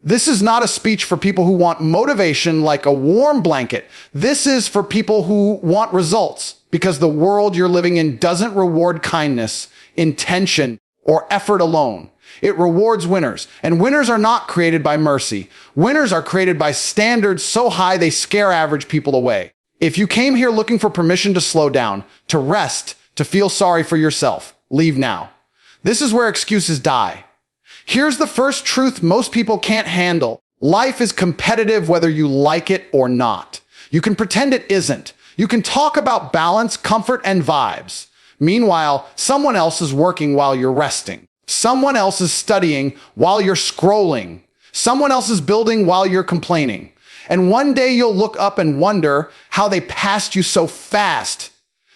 This is not a speech for people who want motivation like a warm blanket. This is for people who want results, because the world you're living in doesn't reward kindness, intention, or effort alone. It rewards winners, and winners are not created by mercy. Winners are created by standards so high they scare average people away. If you came here looking for permission to slow down, to rest, to feel sorry for yourself, leave now. This is where excuses die. Here's the first truth most people can't handle. Life is competitive whether you like it or not. You can pretend it isn't. You can talk about balance, comfort, and vibes. Meanwhile, someone else is working while you're resting. Someone else is studying while you're scrolling. Someone else is building while you're complaining. And one day you'll look up and wonder how they passed you so fast.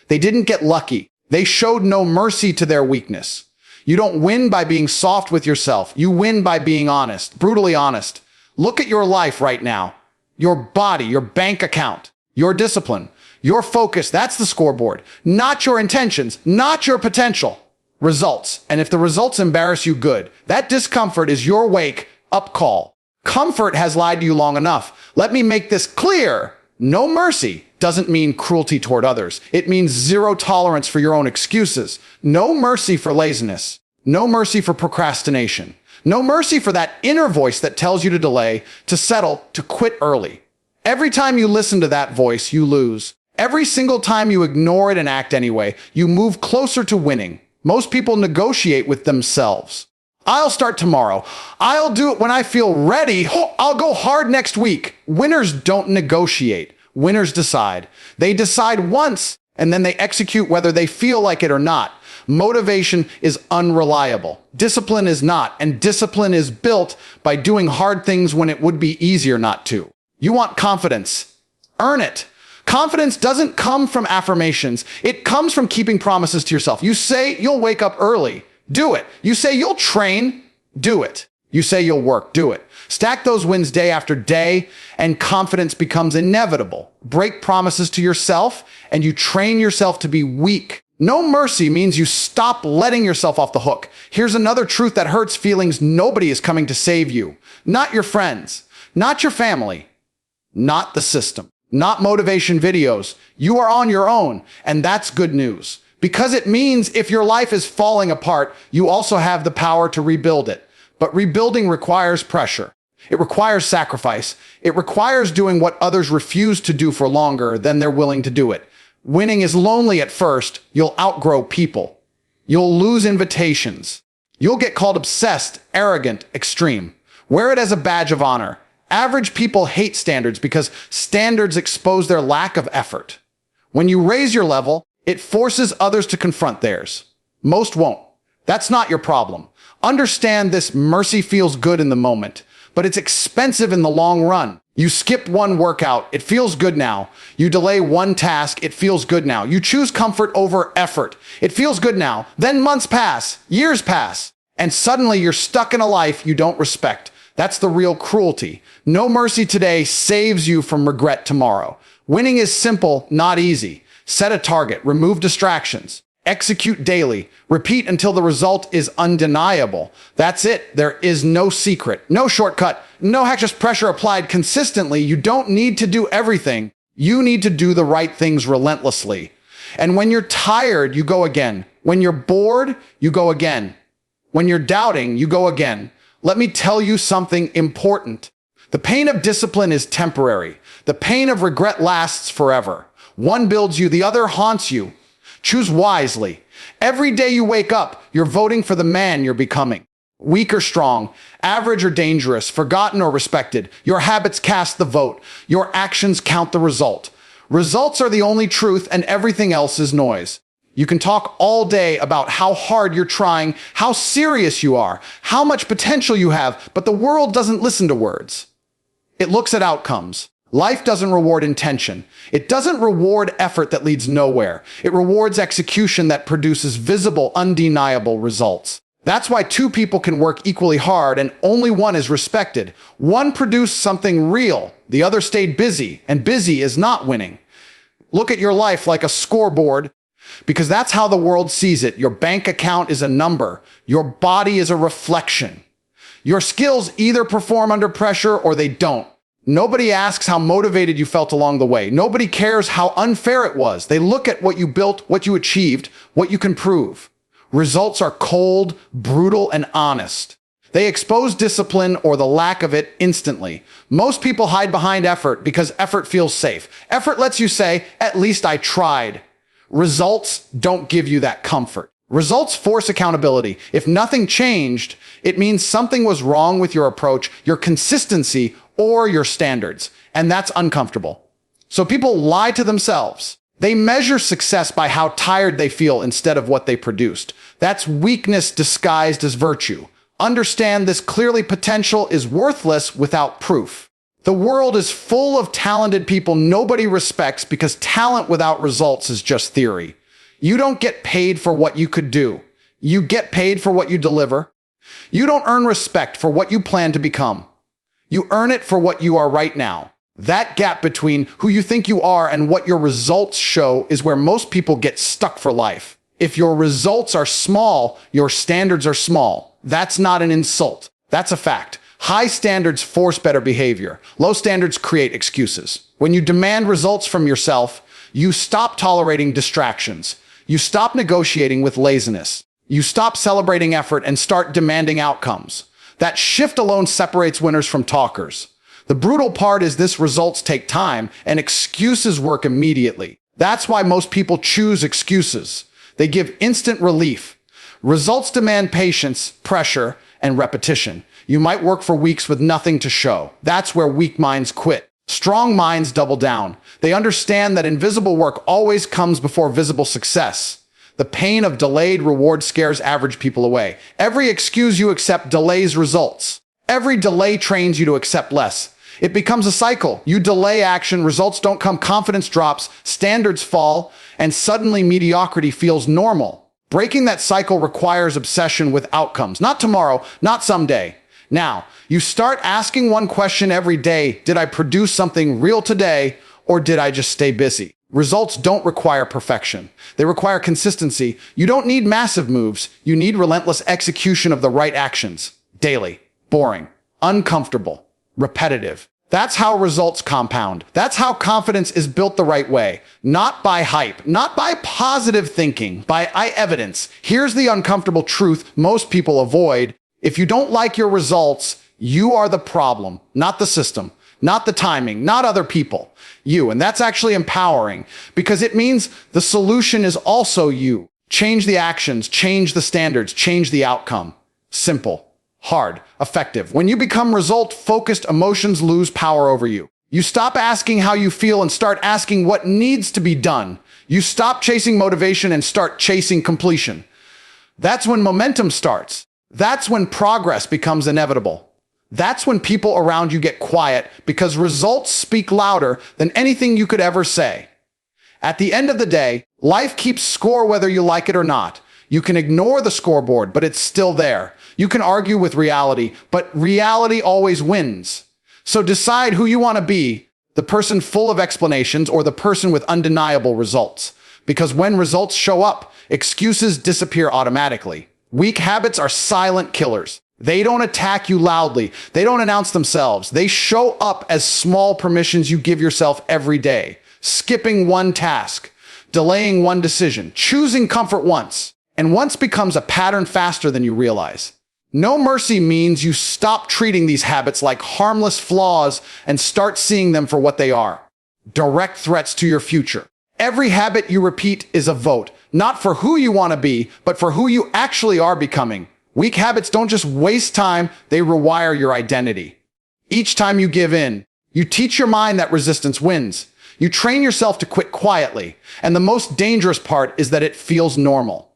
They didn't get lucky. They showed no mercy to their weakness. You don't win by being soft with yourself. You win by being honest, brutally honest. Look at your life right now. Your body, your bank account, your discipline, your focus. That's the scoreboard. Not your intentions, not your potential. Results. And if the results embarrass you, good. That discomfort is your wake-up call. Comfort has lied to you long enough. Let me make this clear. No mercy doesn't mean cruelty toward others. It means zero tolerance for your own excuses. No mercy for laziness. No mercy for procrastination. No mercy for that inner voice that tells you to delay, to settle, to quit early. Every time you listen to that voice, you lose. Every single time you ignore it and act anyway, you move closer to winning. Most people negotiate with themselves. I'll start tomorrow. I'll do it when I feel ready. I'll go hard next week. Winners don't negotiate. Winners decide. They decide once, and then they execute whether they feel like it or not. Motivation is unreliable. Discipline is not, and discipline is built by doing hard things when it would be easier not to. You want confidence. Earn it. Confidence doesn't come from affirmations. It comes from keeping promises to yourself. You say you'll wake up early. Do it. You say you'll train. Do it. You say you'll work. Do it. Stack those wins day after day, and confidence becomes inevitable. Break promises to yourself, and you train yourself to be weak. No mercy means you stop letting yourself off the hook. Here's another truth that hurts feelings. Nobody is coming to save you. Not your friends. Not your family. Not the system. Not motivation videos. You are on your own, and that's good news. Because it means if your life is falling apart, you also have the power to rebuild it. But rebuilding requires pressure. It requires sacrifice. It requires doing what others refuse to do for longer than they're willing to do it. Winning is lonely at first. You'll outgrow people. You'll lose invitations. You'll get called obsessed, arrogant, extreme. Wear it as a badge of honor. Average people hate standards because standards expose their lack of effort. When you raise your level, it forces others to confront theirs. Most won't. That's not your problem. Understand this: mercy feels good in the moment, but it's expensive in the long run. You skip one workout, it feels good now. You delay one task, it feels good now. You choose comfort over effort, it feels good now. Then months pass, years pass, and suddenly you're stuck in a life you don't respect. That's the real cruelty. No mercy today saves you from regret tomorrow. Winning is simple, not easy. Set a target, remove distractions, execute daily, repeat until the result is undeniable. That's it. There is no secret, no shortcut, no hack, just pressure applied consistently. You don't need to do everything. You need to do the right things relentlessly. And when you're tired, you go again. When you're bored, you go again. When you're doubting, you go again. Let me tell you something important. The pain of discipline is temporary. The pain of regret lasts forever. One builds you, the other haunts you. Choose wisely. Every day you wake up, you're voting for the man you're becoming. Weak or strong, average or dangerous, forgotten or respected, your habits cast the vote. Your actions count the result. Results are the only truth, and everything else is noise. You can talk all day about how hard you're trying, how serious you are, how much potential you have, but the world doesn't listen to words. It looks at outcomes. Life doesn't reward intention. It doesn't reward effort that leads nowhere. It rewards execution that produces visible, undeniable results. That's why two people can work equally hard and only one is respected. One produced something real, the other stayed busy, and busy is not winning. Look at your life like a scoreboard, because that's how the world sees it. Your bank account is a number. Your body is a reflection. Your skills either perform under pressure or they don't. Nobody asks how motivated you felt along the way. Nobody cares how unfair it was. They look at what you built, what you achieved, what you can prove. Results are cold, brutal, and honest. They expose discipline or the lack of it instantly. Most people hide behind effort because effort feels safe. Effort lets you say, at least I tried. Results don't give you that comfort. Results force accountability. If nothing changed, it means something was wrong with your approach, your consistency, or your standards. And that's uncomfortable. So people lie to themselves. They measure success by how tired they feel instead of what they produced. That's weakness disguised as virtue. Understand this clearly: potential is worthless without proof. The world is full of talented people nobody respects because talent without results is just theory. You don't get paid for what you could do. You get paid for what you deliver. You don't earn respect for what you plan to become. You earn it for what you are right now. That gap between who you think you are and what your results show is where most people get stuck for life. If your results are small, your standards are small. That's not an insult. That's a fact. High standards force better behavior. Low standards create excuses. When you demand results from yourself, you stop tolerating distractions. You stop negotiating with laziness. You stop celebrating effort and start demanding outcomes. That shift alone separates winners from talkers. The brutal part is this: results take time and excuses work immediately. That's why most people choose excuses. They give instant relief. Results demand patience, pressure, and repetition. You might work for weeks with nothing to show. That's where weak minds quit. Strong minds double down. They understand that invisible work always comes before visible success. The pain of delayed reward scares average people away. Every excuse you accept delays results. Every delay trains you to accept less. It becomes a cycle. You delay action, results don't come, confidence drops, standards fall, and suddenly mediocrity feels normal. Breaking that cycle requires obsession with outcomes. Not tomorrow, not someday. Now, you start asking one question every day: did I produce something real today, or did I just stay busy? Results don't require perfection. They require consistency. You don't need massive moves. You need relentless execution of the right actions. Daily, boring, uncomfortable, repetitive. That's how results compound. That's how confidence is built the right way. Not by hype, not by positive thinking, by evidence. Here's the uncomfortable truth most people avoid. If you don't like your results, you are the problem, not the system, not the timing, not other people. You. And that's actually empowering because it means the solution is also you. Change the actions, change the standards, change the outcome. Simple. Hard, effective. When you become result-focused, emotions lose power over you. You stop asking how you feel and start asking what needs to be done. You stop chasing motivation and start chasing completion. That's when momentum starts. That's when progress becomes inevitable. That's when people around you get quiet because results speak louder than anything you could ever say. At the end of the day, life keeps score whether you like it or not. You can ignore the scoreboard, but it's still there. You can argue with reality, but reality always wins. So decide who you want to be, the person full of explanations or the person with undeniable results. Because when results show up, excuses disappear automatically. Weak habits are silent killers. They don't attack you loudly. They don't announce themselves. They show up as small permissions you give yourself every day. Skipping one task, delaying one decision, choosing comfort once. And once becomes a pattern faster than you realize. No mercy means you stop treating these habits like harmless flaws and start seeing them for what they are. Direct threats to your future. Every habit you repeat is a vote, not for who you want to be, but for who you actually are becoming. Weak habits don't just waste time, they rewire your identity. Each time you give in, you teach your mind that resistance wins. You train yourself to quit quietly. And the most dangerous part is that it feels normal.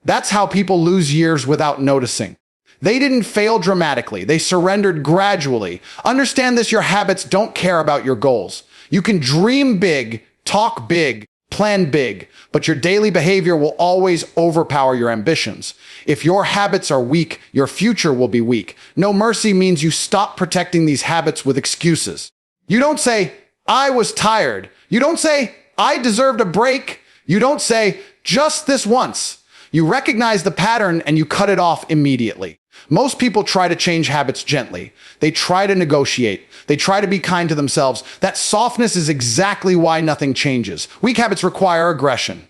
That's how people lose years without noticing. They didn't fail dramatically. They surrendered gradually. Understand this: your habits don't care about your goals. You can dream big, talk big, plan big, but your daily behavior will always overpower your ambitions. If your habits are weak, your future will be weak. No mercy means you stop protecting these habits with excuses. You don't say, I was tired. You don't say, I deserved a break. You don't say, just this once. You recognize the pattern and you cut it off immediately. Most people try to change habits gently. They try to negotiate. They try to be kind to themselves. That softness is exactly why nothing changes. Weak habits require aggression,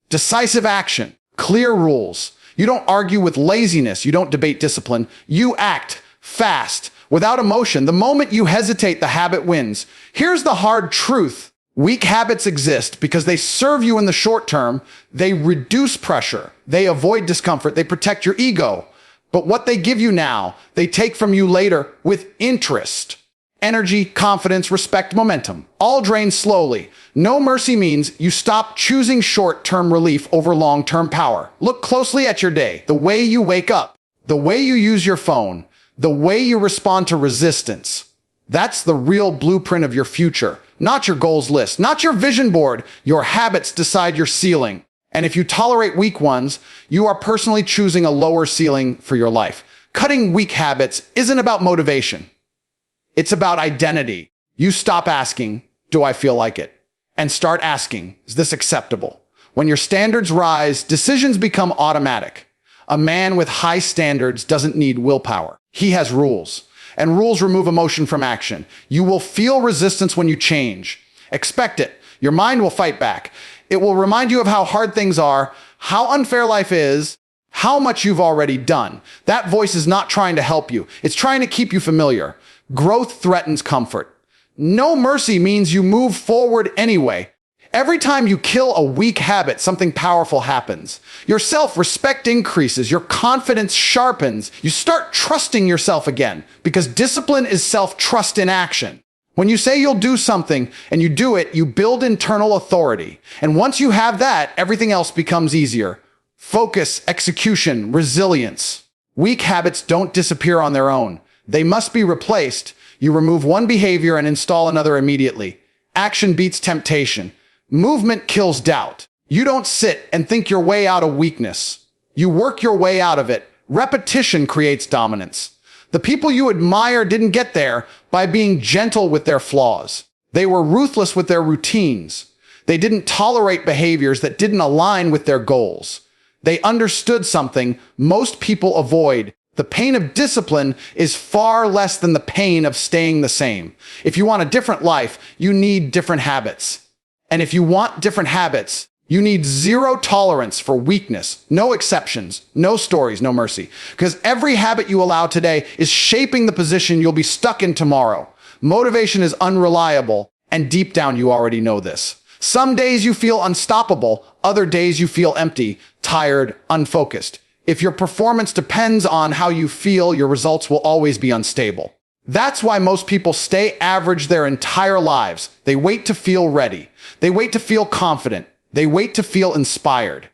decisive action, clear rules. You don't argue with laziness. You don't debate discipline. You act fast, without emotion. The moment you hesitate, the habit wins. Here's the hard truth. Weak habits exist because they serve you in the short term. They reduce pressure. They avoid discomfort. They protect your ego. But what they give you now, they take from you later with interest. Energy, confidence, respect, momentum, all drain slowly. No mercy means you stop choosing short-term relief over long-term power. Look closely at your day, the way you wake up, the way you use your phone, the way you respond to resistance. That's the real blueprint of your future, not your goals list, not your vision board. Your habits decide your ceiling. And if you tolerate weak ones, you are personally choosing a lower ceiling for your life. Cutting weak habits isn't about motivation. It's about identity. You stop asking, do I feel like it? And start asking, is this acceptable? When your standards rise, decisions become automatic. A man with high standards doesn't need willpower. He has rules. And rules remove emotion from action. You will feel resistance when you change. Expect it. Your mind will fight back. It will remind you of how hard things are, how unfair life is, how much you've already done. That voice is not trying to help you. It's trying to keep you familiar. Growth threatens comfort. No mercy means you move forward anyway. Every time you kill a weak habit, something powerful happens. Your self-respect increases. Your confidence sharpens. You start trusting yourself again, because discipline is self-trust in action. When you say you'll do something and you do it, you build internal authority. And once you have that, everything else becomes easier. Focus, execution, resilience. Weak habits don't disappear on their own. They must be replaced. You remove one behavior and install another immediately. Action beats temptation. Movement kills doubt. You don't sit and think your way out of weakness. You work your way out of it. Repetition creates dominance. The people you admire didn't get there by being gentle with their flaws. They were ruthless with their routines. They didn't tolerate behaviors that didn't align with their goals. They understood something most people avoid. The pain of discipline is far less than the pain of staying the same. If you want a different life, you need different habits. And if you want different habits, you need zero tolerance for weakness, no exceptions, no stories, no mercy. Because every habit you allow today is shaping the position you'll be stuck in tomorrow. Motivation is unreliable, and deep down you already know this. Some days you feel unstoppable, other days you feel empty, tired, unfocused. If your performance depends on how you feel, your results will always be unstable. That's why most people stay average their entire lives. They wait to feel ready. They wait to feel confident. They wait to feel inspired.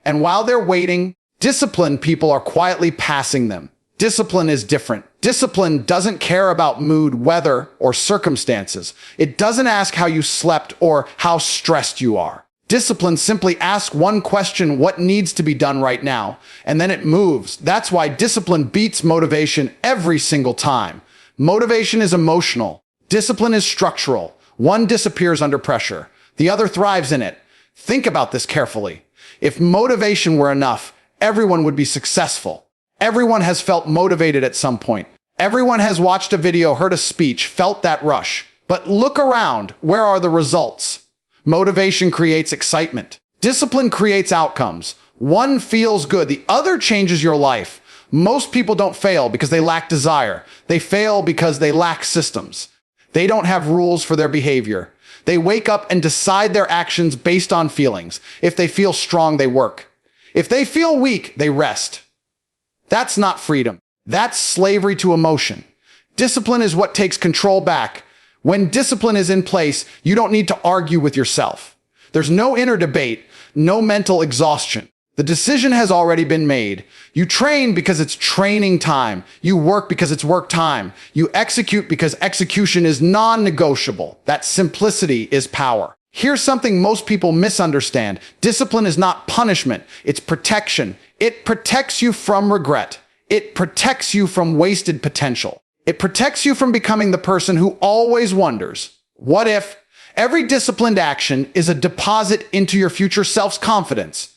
And while they're waiting, disciplined people are quietly passing them. Discipline is different. Discipline doesn't care about mood, weather, or circumstances. It doesn't ask how you slept or how stressed you are. Discipline simply asks one question: what needs to be done right now? And then it moves. That's why discipline beats motivation every single time. Motivation is emotional. Discipline is structural. One disappears under pressure. The other thrives in it. Think about this carefully. If motivation were enough, everyone would be successful. Everyone has felt motivated at some point. Everyone has watched a video, heard a speech, felt that rush. But look around. Where are the results? Motivation creates excitement. Discipline creates outcomes. One feels good, the other changes your life. Most people don't fail because they lack desire. They fail because they lack systems. They don't have rules for their behavior. They wake up and decide their actions based on feelings. If they feel strong, they work. If they feel weak, they rest. That's not freedom. That's slavery to emotion. Discipline is what takes control back. When discipline is in place, you don't need to argue with yourself. There's no inner debate, no mental exhaustion. The decision has already been made. You train because it's training time. You work because it's work time. You execute because execution is non-negotiable. That simplicity is power. Here's something most people misunderstand. Discipline is not punishment. It's protection. It protects you from regret. It protects you from wasted potential. It protects you from becoming the person who always wonders, what if? Every disciplined action is a deposit into your future self-confidence.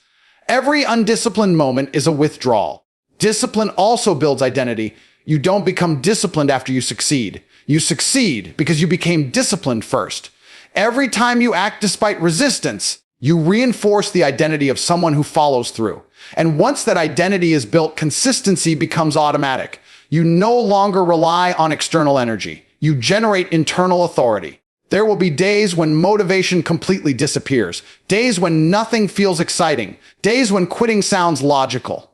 Every undisciplined moment is a withdrawal. Discipline also builds identity. You don't become disciplined after you succeed. You succeed because you became disciplined first. Every time you act despite resistance, you reinforce the identity of someone who follows through. And once that identity is built, consistency becomes automatic. You no longer rely on external energy. You generate internal authority. There will be days when motivation completely disappears, days when nothing feels exciting, days when quitting sounds logical.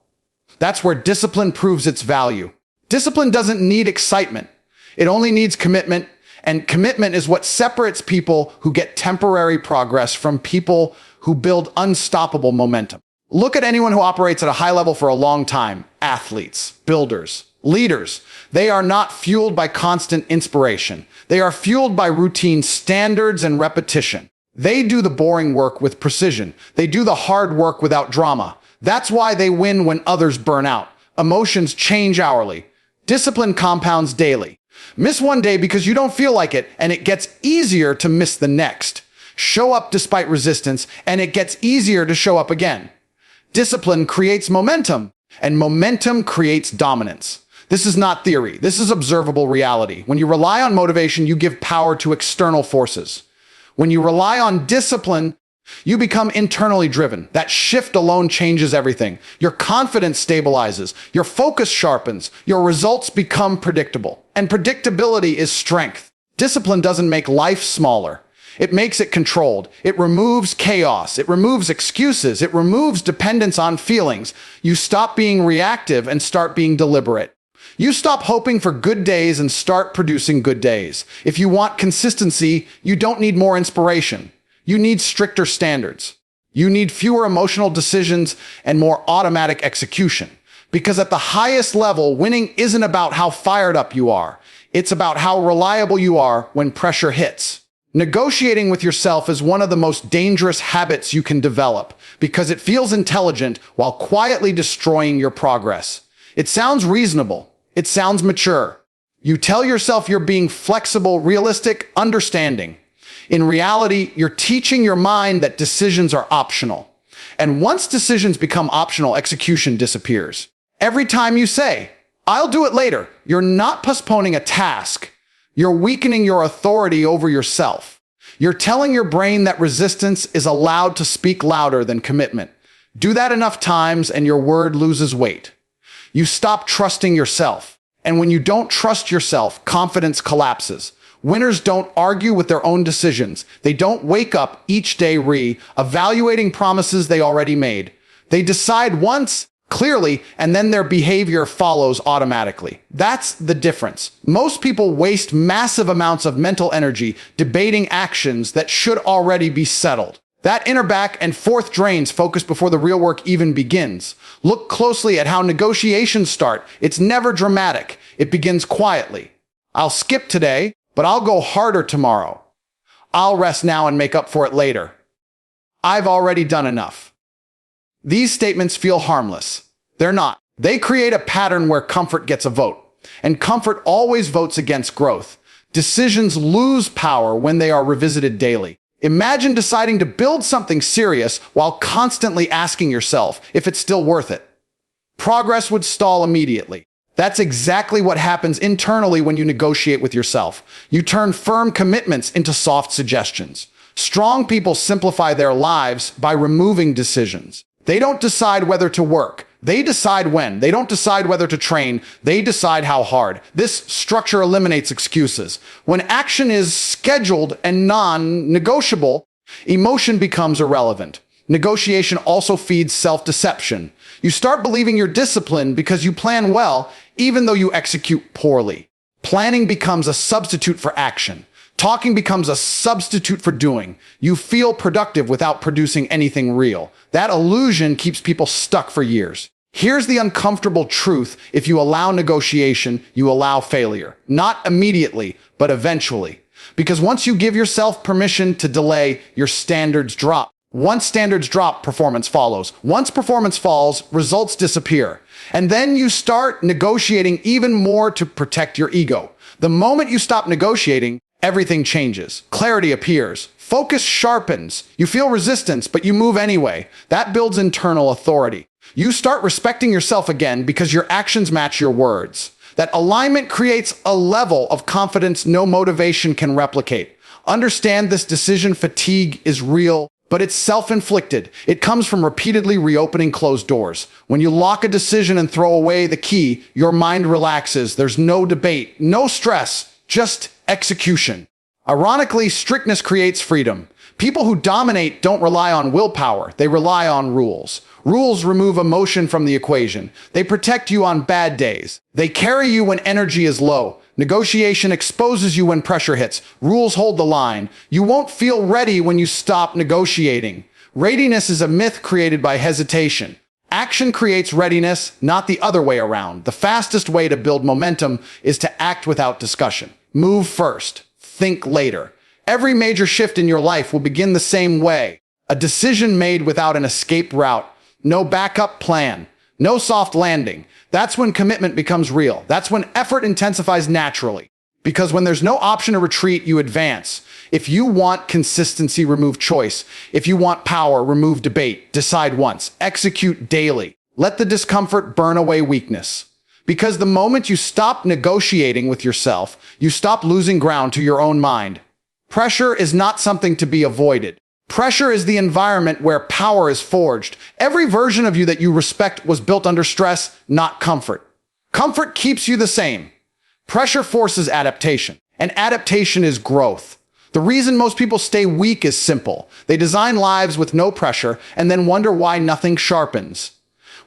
That's where discipline proves its value. Discipline doesn't need excitement. It only needs commitment, and commitment is what separates people who get temporary progress from people who build unstoppable momentum. Look at anyone who operates at a high level for a long time. Athletes, builders, leaders. They are not fueled by constant inspiration. They are fueled by routine standards and repetition. They do the boring work with precision. They do the hard work without drama. That's why they win when others burn out. Emotions change hourly. Discipline compounds daily. Miss one day because you don't feel like it, and it gets easier to miss the next. Show up despite resistance, and it gets easier to show up again. Discipline creates momentum, and momentum creates dominance. This is not theory. This is observable reality. When you rely on motivation, you give power to external forces. When you rely on discipline, you become internally driven. That shift alone changes everything. Your confidence stabilizes. Your focus sharpens. Your results become predictable. And predictability is strength. Discipline doesn't make life smaller. It makes it controlled. It removes chaos. It removes excuses. It removes dependence on feelings. You stop being reactive and start being deliberate. You stop hoping for good days and start producing good days. If you want consistency, you don't need more inspiration. You need stricter standards. You need fewer emotional decisions and more automatic execution. Because at the highest level, winning isn't about how fired up you are. It's about how reliable you are when pressure hits. Negotiating with yourself is one of the most dangerous habits you can develop because it feels intelligent while quietly destroying your progress. It sounds reasonable. It sounds mature. You tell yourself you're being flexible, realistic, understanding. In reality, you're teaching your mind that decisions are optional. And once decisions become optional, execution disappears. Every time you say, "I'll do it later," you're not postponing a task. You're weakening your authority over yourself. You're telling your brain that resistance is allowed to speak louder than commitment. Do that enough times and your word loses weight. You stop trusting yourself. And when you don't trust yourself, confidence collapses. Winners don't argue with their own decisions. They don't wake up each day re-evaluating promises they already made. They decide once, clearly, and then their behavior follows automatically. That's the difference. Most people waste massive amounts of mental energy debating actions that should already be settled. That inner back and forth drains focus before the real work even begins. Look closely at how negotiations start. It's never dramatic. It begins quietly. "I'll skip today, but I'll go harder tomorrow. I'll rest now and make up for it later. I've already done enough." These statements feel harmless. They're not. They create a pattern where comfort gets a vote. And comfort always votes against growth. Decisions lose power when they are revisited daily. Imagine deciding to build something serious while constantly asking yourself if it's still worth it. Progress would stall immediately. That's exactly what happens internally when you negotiate with yourself. You turn firm commitments into soft suggestions. Strong people simplify their lives by removing decisions. They don't decide whether to work. They decide when. They don't decide whether to train. They decide how hard. This structure eliminates excuses. When action is scheduled and non-negotiable, emotion becomes irrelevant. Negotiation also feeds self-deception. You start believing you're disciplined because you plan well, even though you execute poorly. Planning becomes a substitute for action. Talking becomes a substitute for doing. You feel productive without producing anything real. That illusion keeps people stuck for years. Here's the uncomfortable truth. If you allow negotiation, you allow failure. Not immediately, but eventually. Because once you give yourself permission to delay, your standards drop. Once standards drop, performance follows. Once performance falls, results disappear. And then you start negotiating even more to protect your ego. The moment you stop negotiating, everything changes. Clarity appears. Focus sharpens. You feel resistance, but you move anyway. That builds internal authority. You start respecting yourself again because your actions match your words. That alignment creates a level of confidence no motivation can replicate. Understand this decision fatigue is real, but it's self-inflicted. It comes from repeatedly reopening closed doors. When you lock a decision and throw away the key, your mind relaxes. There's no debate, no stress, just execution. Ironically, strictness creates freedom. People who dominate don't rely on willpower. They rely on rules. Rules remove emotion from the equation. They protect you on bad days. They carry you when energy is low. Negotiation exposes you when pressure hits. Rules hold the line. You won't feel ready when you stop negotiating. Readiness is a myth created by hesitation. Action creates readiness, not the other way around. The fastest way to build momentum is to act without discussion. Move first. Think later. Every major shift in your life will begin the same way. A decision made without an escape route. No backup plan. No soft landing. That's when commitment becomes real. That's when effort intensifies naturally. Because when there's no option to retreat, you advance. If you want consistency, remove choice. If you want power, remove debate. Decide once. Execute daily. Let the discomfort burn away weakness. Because the moment you stop negotiating with yourself, you stop losing ground to your own mind. Pressure is not something to be avoided. Pressure is the environment where power is forged. Every version of you that you respect was built under stress, not comfort. Comfort keeps you the same. Pressure forces adaptation, and adaptation is growth. The reason most people stay weak is simple. They design lives with no pressure and then wonder why nothing sharpens.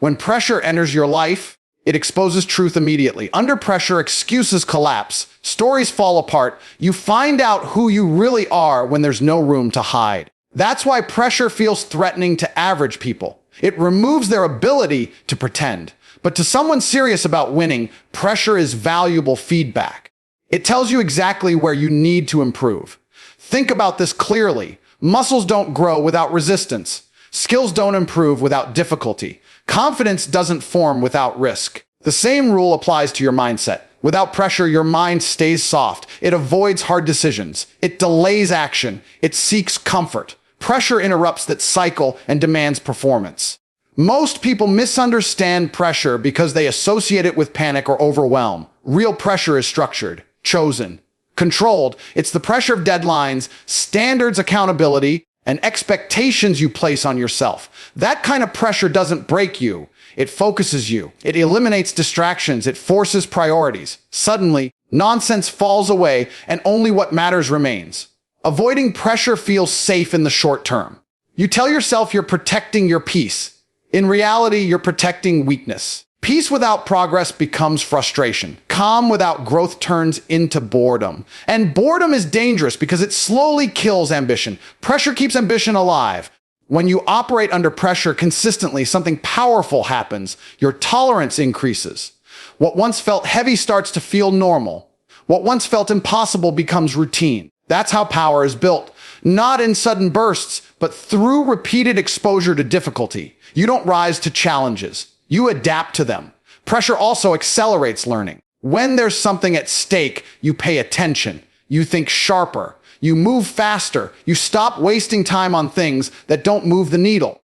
When pressure enters your life, it exposes truth immediately. Under pressure, excuses collapse, stories fall apart. You find out who you really are when there's no room to hide. That's why pressure feels threatening to average people. It removes their ability to pretend. But to someone serious about winning, pressure is valuable feedback. It tells you exactly where you need to improve. Think about this clearly. Muscles don't grow without resistance. Skills don't improve without difficulty. Confidence doesn't form without risk. The same rule applies to your mindset. Without pressure, your mind stays soft. It avoids hard decisions. It delays action. It seeks comfort. Pressure interrupts that cycle and demands performance. Most people misunderstand pressure because they associate it with panic or overwhelm. Real pressure is structured, chosen, controlled. It's the pressure of deadlines, standards, accountability, and expectations you place on yourself. That kind of pressure doesn't break you. It focuses you. It eliminates distractions. It forces priorities. Suddenly, nonsense falls away and only what matters remains. Avoiding pressure feels safe in the short term. You tell yourself you're protecting your peace. In reality, you're protecting weakness. Peace without progress becomes frustration. Calm without growth turns into boredom. And boredom is dangerous because it slowly kills ambition. Pressure keeps ambition alive. When you operate under pressure consistently, something powerful happens. Your tolerance increases. What once felt heavy starts to feel normal. What once felt impossible becomes routine. That's how power is built. Not in sudden bursts, but through repeated exposure to difficulty. You don't rise to challenges. You adapt to them. Pressure also accelerates learning. When there's something at stake, you pay attention. You think sharper. You move faster. You stop wasting time on things that don't move the needle.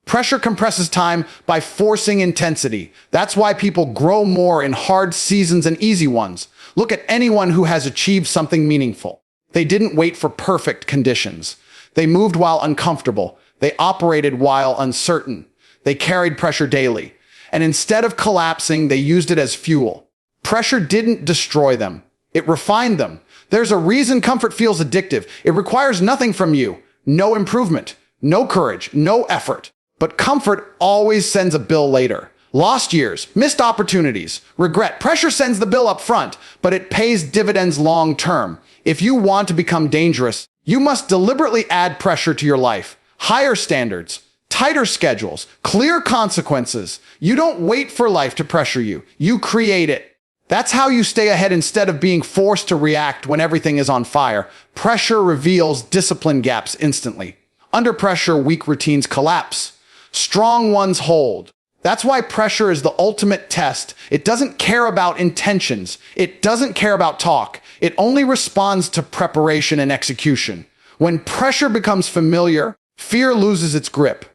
Pressure compresses time by forcing intensity. That's why people grow more in hard seasons and easy ones. Look at anyone who has achieved something meaningful. They didn't wait for perfect conditions. They moved while uncomfortable. They operated while uncertain. They carried pressure daily. And instead of collapsing, they used it as fuel. Pressure didn't destroy them. It refined them. There's a reason comfort feels addictive. It requires nothing from you. No improvement, no courage, no effort. But comfort always sends a bill later. Lost years, missed opportunities, regret. Pressure sends the bill up front, but it pays dividends long term. If you want to become dangerous, you must deliberately add pressure to your life. Higher standards, tighter schedules, clear consequences. You don't wait for life to pressure you. You create it. That's how you stay ahead instead of being forced to react when everything is on fire. Pressure reveals discipline gaps instantly. Under pressure, weak routines collapse. Strong ones hold. That's why pressure is the ultimate test. It doesn't care about intentions. It doesn't care about talk. It only responds to preparation and execution. When pressure becomes familiar, fear loses its grip.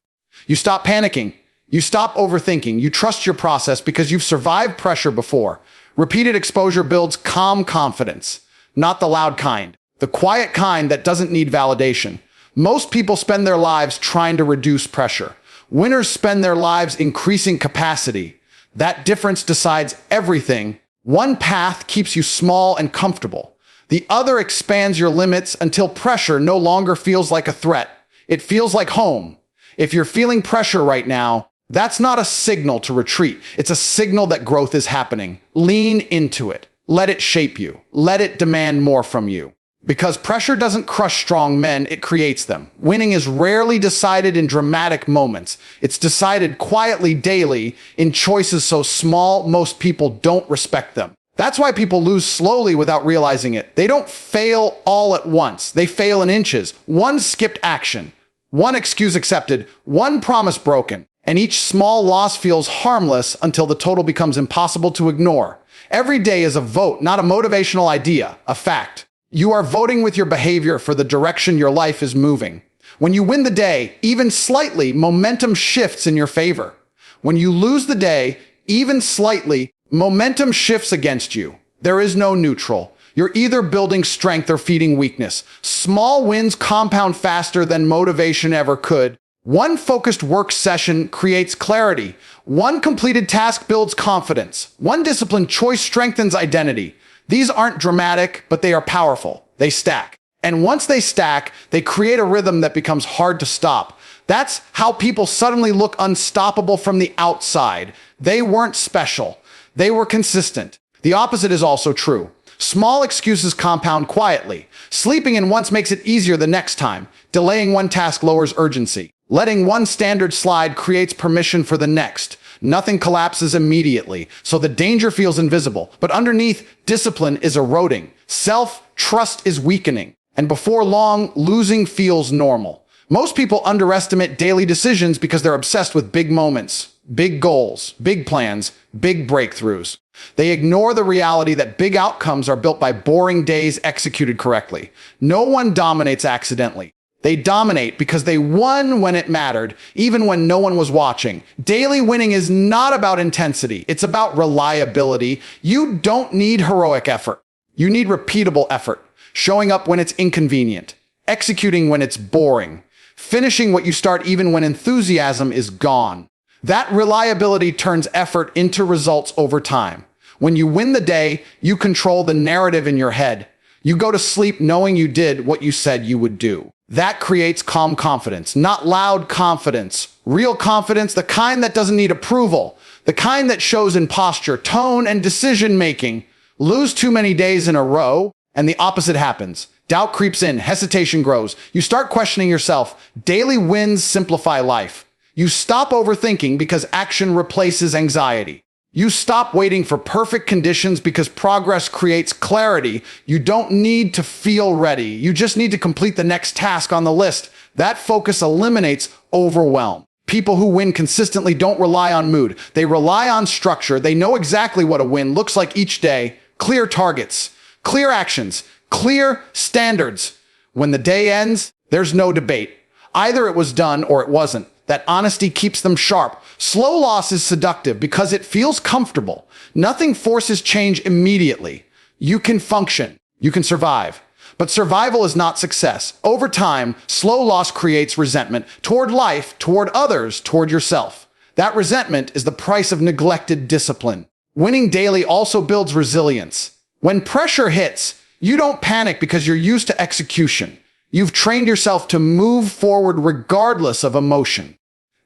You stop panicking. You stop overthinking. You trust your process because you've survived pressure before. Repeated exposure builds calm confidence, not the loud kind, the quiet kind that doesn't need validation. Most people spend their lives trying to reduce pressure. Winners spend their lives increasing capacity. That difference decides everything. One path keeps you small and comfortable. The other expands your limits until pressure no longer feels like a threat. It feels like home. If you're feeling pressure right now, that's not a signal to retreat. It's a signal that growth is happening. Lean into it. Let it shape you. Let it demand more from you. Because pressure doesn't crush strong men, it creates them. Winning is rarely decided in dramatic moments. It's decided quietly daily in choices so small most people don't respect them. That's why people lose slowly without realizing it. They don't fail all at once. They fail in inches. One skipped action, one excuse accepted, one promise broken. And each small loss feels harmless until the total becomes impossible to ignore. Every day is a vote, not a motivational idea, a fact. You are voting with your behavior for the direction your life is moving. When you win the day, even slightly, momentum shifts in your favor. When you lose the day, even slightly, momentum shifts against you. There is no neutral. You're either building strength or feeding weakness. Small wins compound faster than motivation ever could. One focused work session creates clarity. One completed task builds confidence. One disciplined choice strengthens identity. These aren't dramatic, but they are powerful. They stack. And once they stack, they create a rhythm that becomes hard to stop. That's how people suddenly look unstoppable from the outside. They weren't special. They were consistent. The opposite is also true. Small excuses compound quietly. Sleeping in once makes it easier the next time. Delaying one task lowers urgency. Letting one standard slide creates permission for the next. Nothing collapses immediately, so the danger feels invisible. But underneath, discipline is eroding. Self-trust is weakening. And before long, losing feels normal. Most people underestimate daily decisions because they're obsessed with big moments, big goals, big plans, big breakthroughs. They ignore the reality that big outcomes are built by boring days executed correctly. No one dominates accidentally. They dominate because they won when it mattered, even when no one was watching. Daily winning is not about intensity. It's about reliability. You don't need heroic effort. You need repeatable effort. Showing up when it's inconvenient. Executing when it's boring. Finishing what you start even when enthusiasm is gone. That reliability turns effort into results over time. When you win the day, you control the narrative in your head. You go to sleep knowing you did what you said you would do. That creates calm confidence, not loud confidence. Real confidence, the kind that doesn't need approval, the kind that shows in posture, tone, and decision-making. Lose too many days in a row, and the opposite happens. Doubt creeps in, hesitation grows. You start questioning yourself. Daily wins simplify life. You stop overthinking because action replaces anxiety. You stop waiting for perfect conditions because progress creates clarity. You don't need to feel ready. You just need to complete the next task on the list. That focus eliminates overwhelm. People who win consistently don't rely on mood. They rely on structure. They know exactly what a win looks like each day. Clear targets, clear actions, clear standards. When the day ends, there's no debate. Either it was done or it wasn't. That honesty keeps them sharp. Slow loss is seductive because it feels comfortable. Nothing forces change immediately. You can function. You can survive. But survival is not success. Over time, slow loss creates resentment toward life, toward others, toward yourself. That resentment is the price of neglected discipline. Winning daily also builds resilience. When pressure hits, you don't panic because you're used to execution. You've trained yourself to move forward regardless of emotion.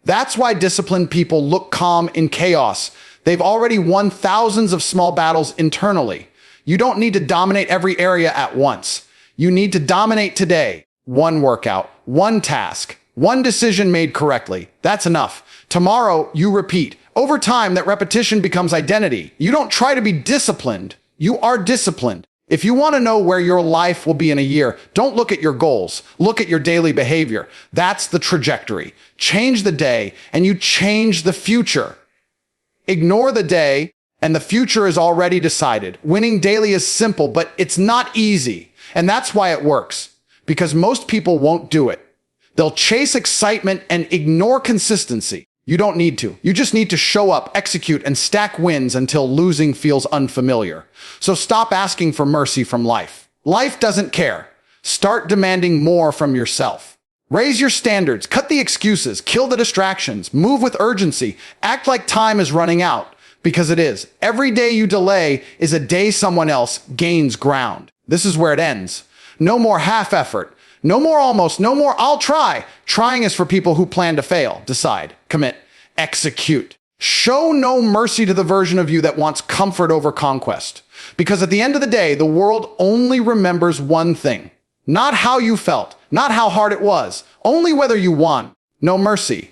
That's why disciplined people look calm in chaos. They've already won thousands of small battles internally. You don't need to dominate every area at once. You need to dominate today. One workout, one task, one decision made correctly. That's enough. Tomorrow, you repeat. Over time, that repetition becomes identity. You don't try to be disciplined. You are disciplined. If you want to know where your life will be in a year, don't look at your goals. Look at your daily behavior. That's the trajectory. Change the day, and you change the future. Ignore the day, and the future is already decided. Winning daily is simple, but it's not easy. And that's why it works. Because most people won't do it. They'll chase excitement and ignore consistency. You don't need to. You just need to show up, execute, and stack wins until losing feels unfamiliar. So stop asking for mercy from life. Life doesn't care. Start demanding more from yourself. Raise your standards, cut the excuses, kill the distractions, move with urgency, act like time is running out, because it is. Every day you delay is a day someone else gains ground. This is where it ends. No more half effort. No more almost. No more I'll try. Trying is for people who plan to fail. Decide, commit, execute. Show no mercy to the version of you that wants comfort over conquest. Because at the end of the day, the world only remembers one thing. Not how you felt, not how hard it was, only whether you won. No mercy.